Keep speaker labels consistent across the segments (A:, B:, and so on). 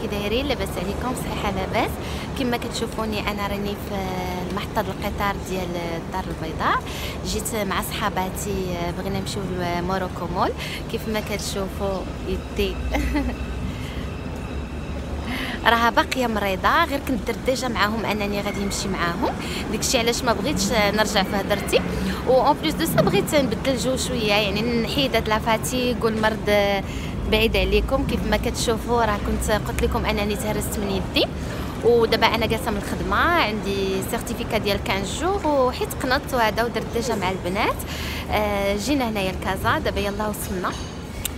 A: كي دايرين؟ لاباس عليكم؟ صحيحه لاباس. كما كتشوفوني انا راني في محطه القطار ديال الدار البيضاء. جيت مع صحاباتي بغينا نمشيو لموروكو مول. كيف ما كتشوفوا يدي راها باقيه مريضه، غير كنت درت ديجا معاهم انني غادي نمشي معاهم، داكشي علاش ما بغيتش نرجع في هضرتي. و اون بليس دو سا بغيت نبدل الجو شويه، يعني نحيد هاد لافاتيك والمرض بعيد عليكم. كيف ما كتشوفوا راه كنت قلت لكم انني تهرست من يدي، ودابا انا جالسه من الخدمه عندي سيرتيفيكا ديال 15 جور، وحيت قنطت وهذا ودرت ديجا مع البنات. جينا هنايا لكازا، دابا يلاه وصلنا.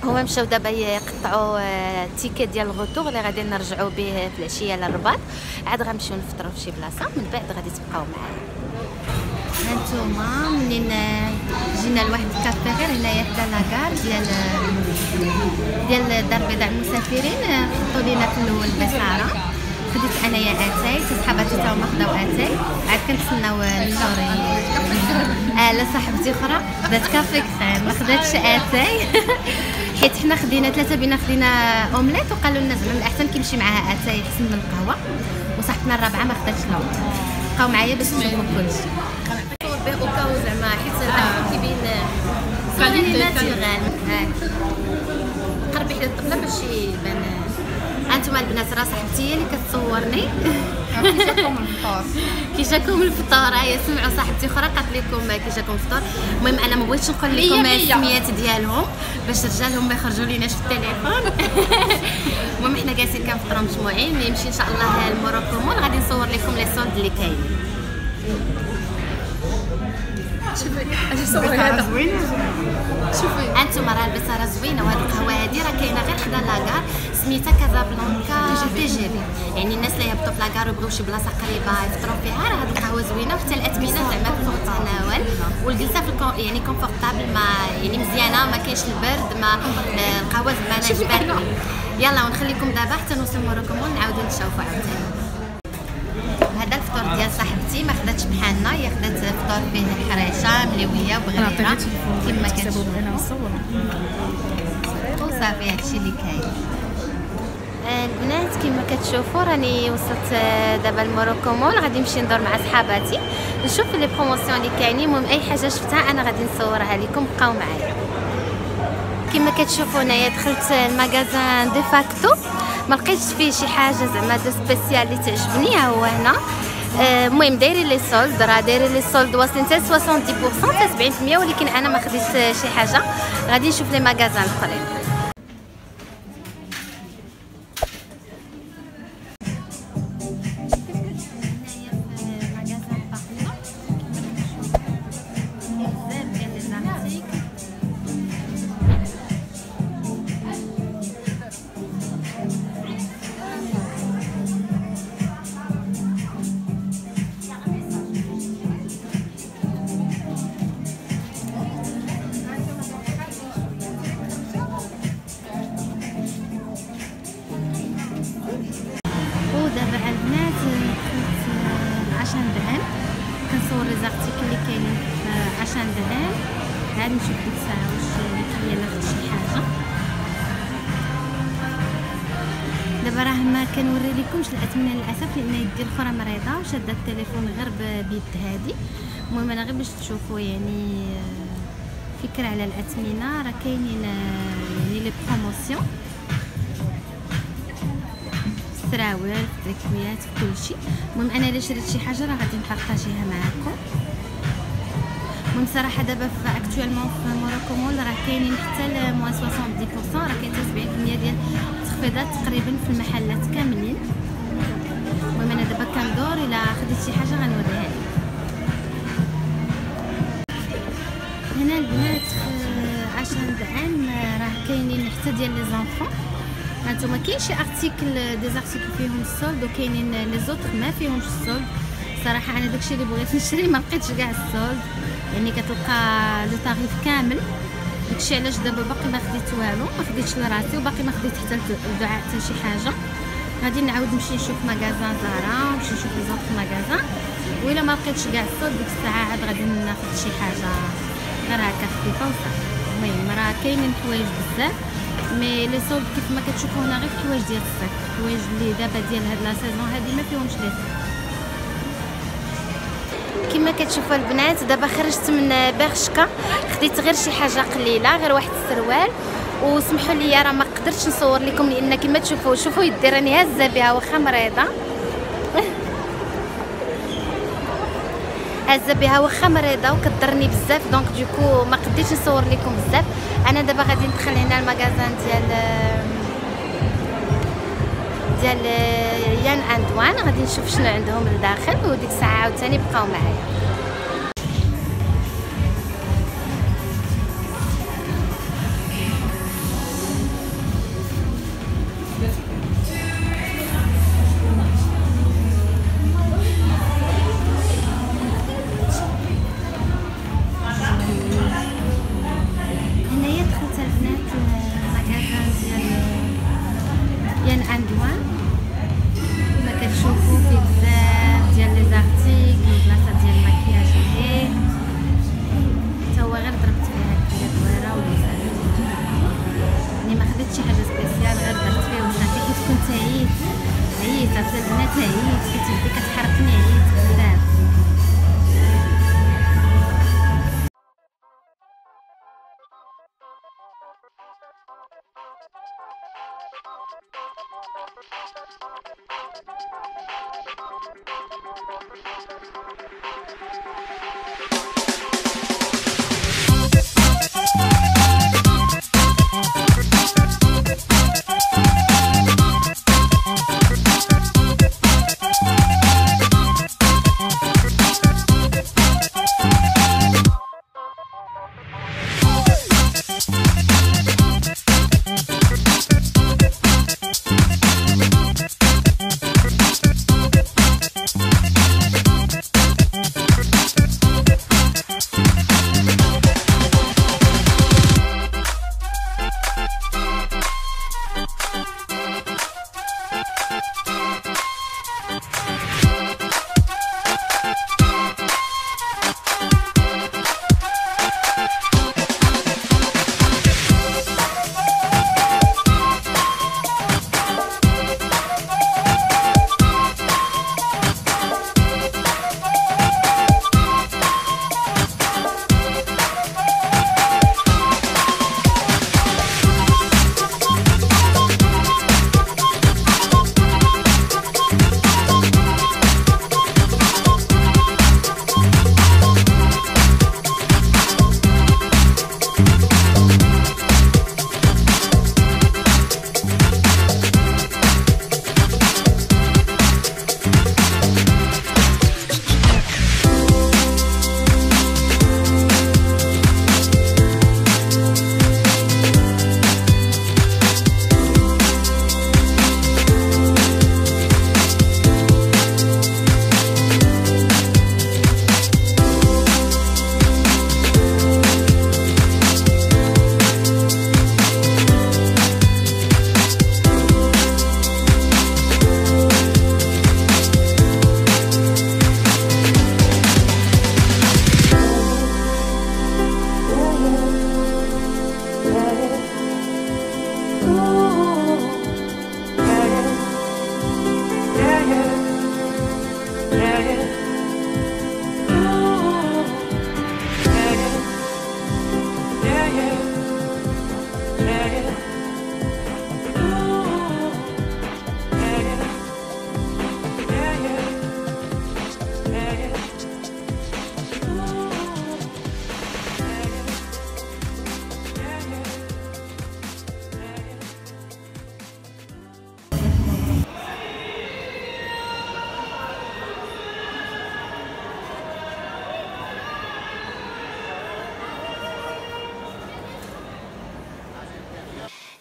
A: هما مشاو دابا يقطعوا التيكيت ديال الغوتور اللي غادي نرجعوا به في العشيه للرباط. عاد غنمشيو نفطروا في شي بلاصه، من بعد غادي تبقاو معايا. هانتوما منين جينا لواحد الكافي غير هنايا حدا لاكار ديال دار بيضاء المسافرين. حطوا لينا في الاول بصاره، خديت انايا اتاي، صحاباتي تا هما خداو اتاي، عاد كنتسناو الفطور. لا صاحبتي اخرى دات كافي كريم، ما خداتش اتاي حيت حنا خدينا ثلاثه بينا، خدينا اومليت وقالوا لنا زعما الاحسن كيمشي معاها اتاي احسن من القهوه. وصاحبتنا الرابعه ما خداتش الاومليت، بقاو معايا باش نشوفوا كلشي. نصور به اوكاو زعما حيت كيبين صوري ناتيغال قربي حدا الطبله باش يبان. هانتوما البنات راه صاحبتي هي اللي كتصورني. كي جاكم الفطور؟ كي جاكم الفطور؟ هيا سمعوا صاحبتي اخرى قالت لكم كي جاكم الفطور. المهم انا ما بغيتش نقول لكم السميات ديالهم باش رجالهم ما يخرجوا ليناش في التليفون. المهم حنا جالسين كنفطروا مجموعين، ملي نمشي ان شاء الله لموروكو مول غادي نصور لكم لي سولد اللي كاينين.
B: شوفي صوري هذا زوين.
A: شوفي انتما راه البصاره زوينه، وهاد القهوه هادي راه كاينه غير حدا لاكار، سميتها كازابلانكا تي جي بي. يعني الناس اللي يهبطوا في لاكار ويبغيو شي بلاصه قريبه يفطروا فيها، راه هاد القهوه زوينه، وحتى الاثمنه زعما فوق التناول، والجلسه في يعني كونفورطابل، ما يعني مزيانه، ما كاينش البرد، ما القهوه زعما عجباتني. يلا ونخليكم دابا حتى نوصل موروكو مول نعاودو نشوفوا عاوتاني. هذا الفطور ديال صاحبتي ما خداتش بحالنا، هي خدات فطور فيه حريشه ملويه وبغريره كما كتشوفوا وصافي هادشي اللي كاين. البنات كما كتشوفوا راني وصلت دابا لموروكو مول، غادي نمشي ندور مع صحاباتي نشوف لي بروموسيون اللي كاينين. المهم اي حاجه شفتها انا غادي نصورها لكم، بقاو معايا. كما كتشوفوا هنايا دخلت المغازان دي فاكتو، ما لقيتش فيه شي حاجه زعما دو سبيسيال اللي تعجبني. ها هو هنا. المهم دايرين لي سولد، راه دايرين لي سولد واصلين حتى 70% حتى 70%، ولكن انا ما خديت شي حاجه. غادي نشوف لي مغازان الاخرين. ودابا البنات دخلت عشان دهان، كنصور لي زارتيكل اللي كاينين في عشان دهان. عاد نشوف ديك الساعه واش كاين ناخذ شي حاجه. دابا راه ما كنوري لكمش الاثمنه للاسف، لان يدي الاخرى مريضه وشاده التليفون غير بيد هادي. المهم انا غير باش تشوفوا يعني فكره على الاثمنه، راه كاينين يعني لي بروموسيون سراويل في تريكويات في كلشي. المهم انا الا شريت شي حاجه راه غادي نبارطاجيها معكم. المهم صراحه دابا في اكطوالمون في موروكو مول راه كاينين حتى ل موان 70%، راه كاين حتى 70% ديال التخفيضات تقريبا في المحلات كاملين. المهم انا دابا كندور، الا خديت شي حاجه غنوريها لكم. هنا البنات عشان دعان راه كاينين حتى ديال لي زانفون. هانتوما كاين شي ارتيكل دي زارتيكل فيهم السولد، وكاينين لي زوطخ ما فيهمش السولد. صراحه انا داكشي اللي بغيت نشري ما لقيتش كاع السولد، يعني كتلقى لو طاريف كامل. داكشي علاش دابا باقي ما خديت والو، ما خديتش لراسي وباقي ما خديت حتى الدعاء حتى شي حاجه. غادي نعاود نمشي نشوف مغازان زارا ونمشي نشوف لي زوطخ مغازان، وإلا ما لقيتش كاع السولد ديك الساعه عاد غادي ناخذ شي حاجه غير هكا خفيفه وصافي. المهم راه كاينين حوايج بزاف، مي لي سولد كيف ما كتشوفوا هنا غير الحوايج ديال الصيف، الحوايج اللي دابا ديال هاد لا سيزون هادي ما فيهمش لي صيف. كما كتشوفوا البنات دابا خرجت من برشكا، خديت غير شي حاجه قليله، غير واحد السروال. وسمحوا لي راه ما قدرتش نصور لكم لان كما تشوفوا شوفوا يدي راني هازه بها واخا مريضه هازه بها واخا مريضه وكضرني بزاف، دونك دوكو ما قديتش نصور لكم بزاف. انا دابا غادي ندخل هنا المغازان ديال يان اندوان، غادي نشوف شنو عندهم لداخل وديك الساعه عاوتاني بقاو معايا.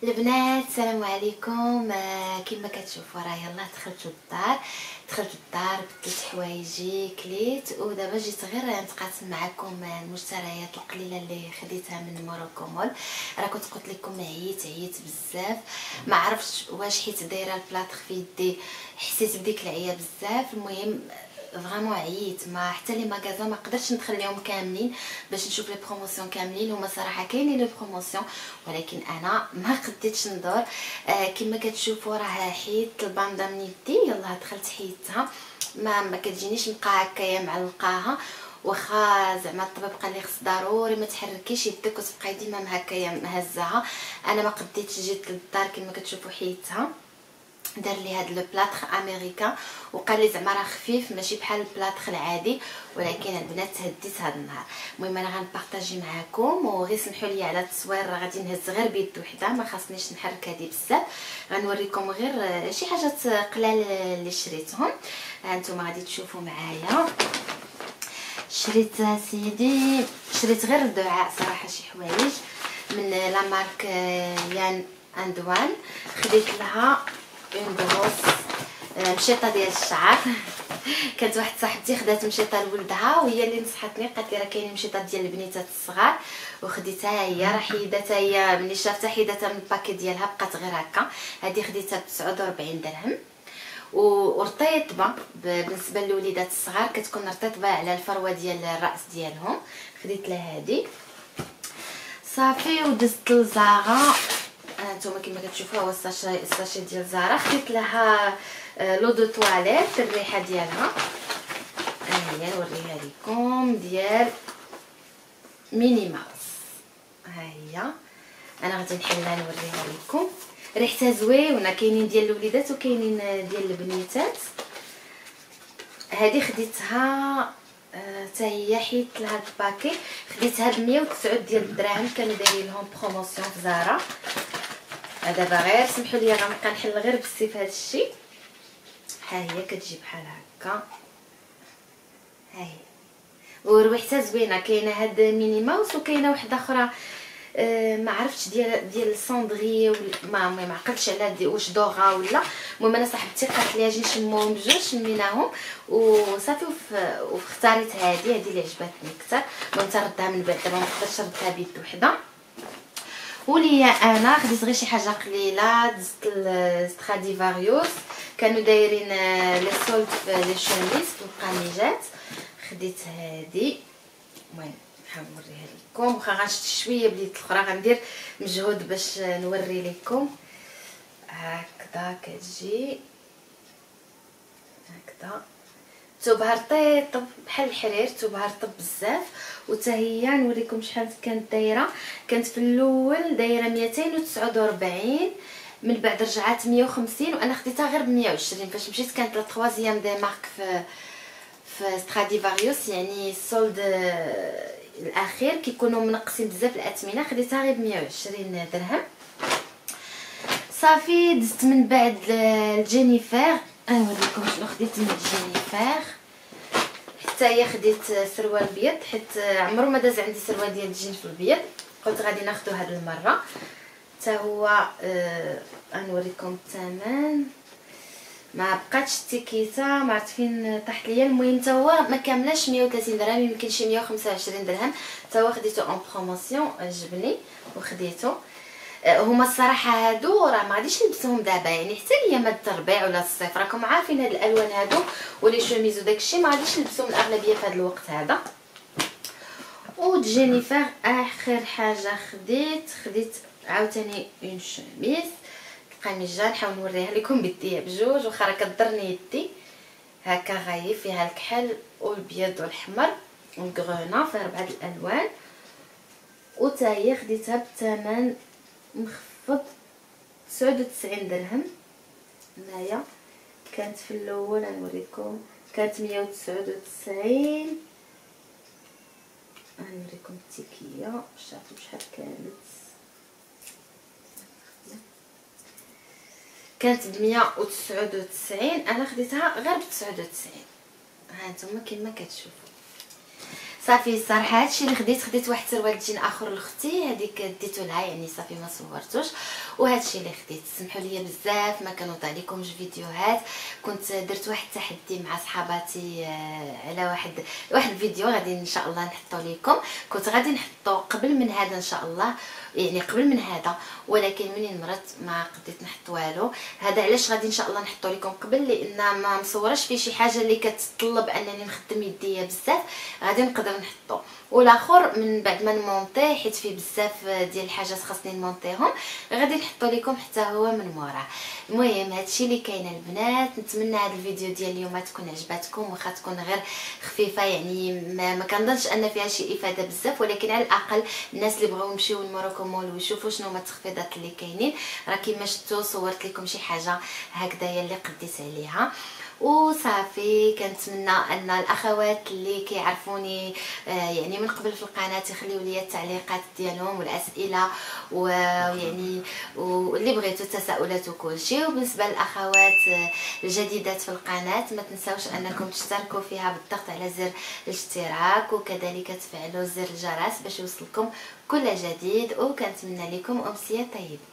A: البنات السلام عليكم. كما كتشوفوا راه يلا دخلت للدار بدلت حوايجي كليت، ودابا جيت غير نتقاسم معكم المشتريات القليله اللي خديتها من موروكو مول. راه كنت قلت لكم عييت بزاف، ما عرفتش واش حيت دايره البلاطخ في يدي حسيت بديك العيا بزاف. المهم فريمون عييت، ما حتى لي ماغازان ما قدرتش ندخل لهم كاملين باش نشوف لي بروموسيون كاملين. هما صراحه كاينين لي بروموسيون ولكن انا ما قديتش ندور. كما كتشوفوا راه حيدت الباندا من يدي، يلا دخلت حيدتها. ما كتجينيش نبقى هكايا معلقاها، واخا زعما الطبيب قال لي خص ضروري ما تحركيش يدك وتبقاي ديما هكايا مهزها. انا ما قديتش، جيت للدار كما كتشوفوا حيدتها. دار لي هاد لو بلاطخ امريكان وقال لي زعما راه خفيف ماشي بحال البلاطخ العادي، ولكن البنات تهديت هاد النهار. المهم انا غنبارطاجي معكم، وغير سمحوا لي على التصوير راه غادي نهز غير بيد وحده، ما خاصنيش نحرك هادي بزاف. غنوريكم غير شي حاجات قلال اللي شريتهم. هانتوما غادي تشوفوا معايا. شريت سيدي، شريت غير الدعاء صراحه شي حوايج من لا مارك يان اندوان. خديت لها اون بروس مشيطه ديال الشعر. كانت واحد صاحبتي خدات مشيطه لولدها وهي اللي نصحتني، قالت لي راه كاينين مشيطه ديال البنيتات الصغار، وخديتها هي. راه حيدتها هي ملي شافتها حيدتها من الباكي ديالها، بقات غير هكا. هذه خديتها ب 49 درهم. ورطيطبه بالنسبه للوليدات الصغار كتكون رطيطبه على الفروه ديال الراس ديالهم. خديت لها هذه صافي. ودزت لزارا، هانتوما كما كتشوفوا هو الساشي ديال زارا. خديت لها لو دو تواليت، الريحه ديالها ها هي نوريها لكم، ديال ميني ماوس. ها هي انا غادي نحلها نوريها لكم. ريحتها زوينه، كاينين ديال الوليدات وكاينين ديال البنيتات. هذه خديتها حتى هي، حيدت لها الباكي. خديتها ب 109 ديال الدراهم، كانوا دايرين لهم بروموسيون في زارا. دابا غير سمحوا لي غنبقى نحل غير بالسيف هذا الشيء. ها هي كتجي بحال هكا، ها هي وريحتها زوينه. كاينه هاد ميني ماوس وكاينه واحده اخرى ما عرفتش ديال الصندغي ما عقلتش على واش دوغا ولا. المهم انا صاحبتي قالت لي اجي نشموهم بجوج، شميناهم وصافي واختاريت هذه اللي عجبتني اكثر. كنت نردها من بعد، دابا ما نقدرش نردها بيد وحده. وليا انا خديت غير شي حاجه قليله، دزت ستراديفاريوس، كانوا دايرين لي سولد في لي شوميز في القميجات. خديت هذه. المهم نحاول نوريها لكم، واخا غنشد شويه بليت الاخرى غندير مجهود باش نوري لكم. هكذا كتجي هكذا، توبها رطيب بحال الحرير، توبها رطب بزاف. وتا هي نوريكم شحال كانت دايره. كانت في الاول دايره 249، من بعد رجعات 150، وانا خديتها غير ب 120. فاش مشيت كانت لا تروازيام دي مارك في ستراديفاريوس، يعني السولد الاخير كيكونوا منقصين بزاف الاثمنه. خديتها غير ب 120 درهم. صافي دزت من بعد الجينيفر. نوريكم شنو خديت من الجينيفر. حتى هي خديت سروال بيض، حيت عمرو ما داز عندي سروال ديال الجينف البيض، قلت غادي ناخذو هاد المره. حتى هو غنوريكم الثمن، ما بقاتش التيكيته، ما عرفت فين طاحت ليا. المهم حتى هو ما كاملاش 130 درهم، يمكن شي 125 درهم. حتى هو خديته اون بروموسيون، عجبني وخديته. هما الصراحه هادو راه ما غاديش نلبسهم دابا، يعني حتى ايامات الربيع ولا الصيف، راكم عارفين هاد الالوان هادو ولي شوميز وداكشي ما غاديش نلبسهم الاغلبيه في هاد الوقت هذا. وجينيفر اخر حاجه خديت عاوتاني اون شوميز قميجه، نحاول نوريها لكم بيديا بجوج، واخا راه كضرني يدي. هكا غايب فيها الكحل والبيض والحمر والكغونا، فيها 4 الالوان. وتا هي خديتها بثمن مخفض 99 درهم. هنايا كانت في الاول نوريكم كانت 199. نوريكم التيكيه شفتوا شحال كانت ب 199، انا خديتها غير ب 99. ها انتم كما كتشوفوا. صافي الصراحه هادشي اللي خديت واحد سروال جين اخر لاختي، هذيك ديتو لها يعني صافي ما صورتوش. وهذا الشيء اللي خديت. سمحوا لي بزاف ما كنوضع لكمش فيديوهات، كنت درت واحد التحدي مع صحاباتي على واحد الفيديو غادي ان شاء الله نحطو لكم. كنت غادي نحطو قبل من هذا ان شاء الله، يعني قبل من هذا، ولكن منين مرضت ما قدرت نحط والو. هذا علاش غادي ان شاء الله نحطو لكم قبل، لان ما مصورش فيه شي حاجه اللي كتطلب انني نخدم يديا بزاف، غادي نقدر نحطو. والاخر من بعد ما نمونطي، حيت فيه بزاف ديال الحاجات خاصني نمونطيهم، غادي نحطو لكم حتى هو من موراه. المهم هادشي اللي كاين البنات. نتمنى هذا الفيديو ديال اليوم تكون عجباتكم، واخا تكون غير خفيفه، يعني ما كنظنش ان فيها شي افاده بزاف، ولكن على الاقل الناس اللي بغاو يمشيو لموروكو مول ويشوفوا شنو هما التخفيضات اللي كاينين، راه كيما شفتوا صورت لكم شي حاجه هكذايا اللي قديت عليها. وصافي كنتمنى ان الاخوات اللي كيعرفوني يعني من قبل في القناه يخليو لي التعليقات ديالهم والاسئله، ويعني واللي بغيتو التساؤلات وكلشي. وبالنسبه للاخوات الجديدات في القناه ما تنساوش انكم تشتركوا فيها بالضغط على زر الاشتراك، وكذلك تفعلوا زر الجرس باش يوصلكم كل جديد. وكنتمنى لكم امسيه طيبه.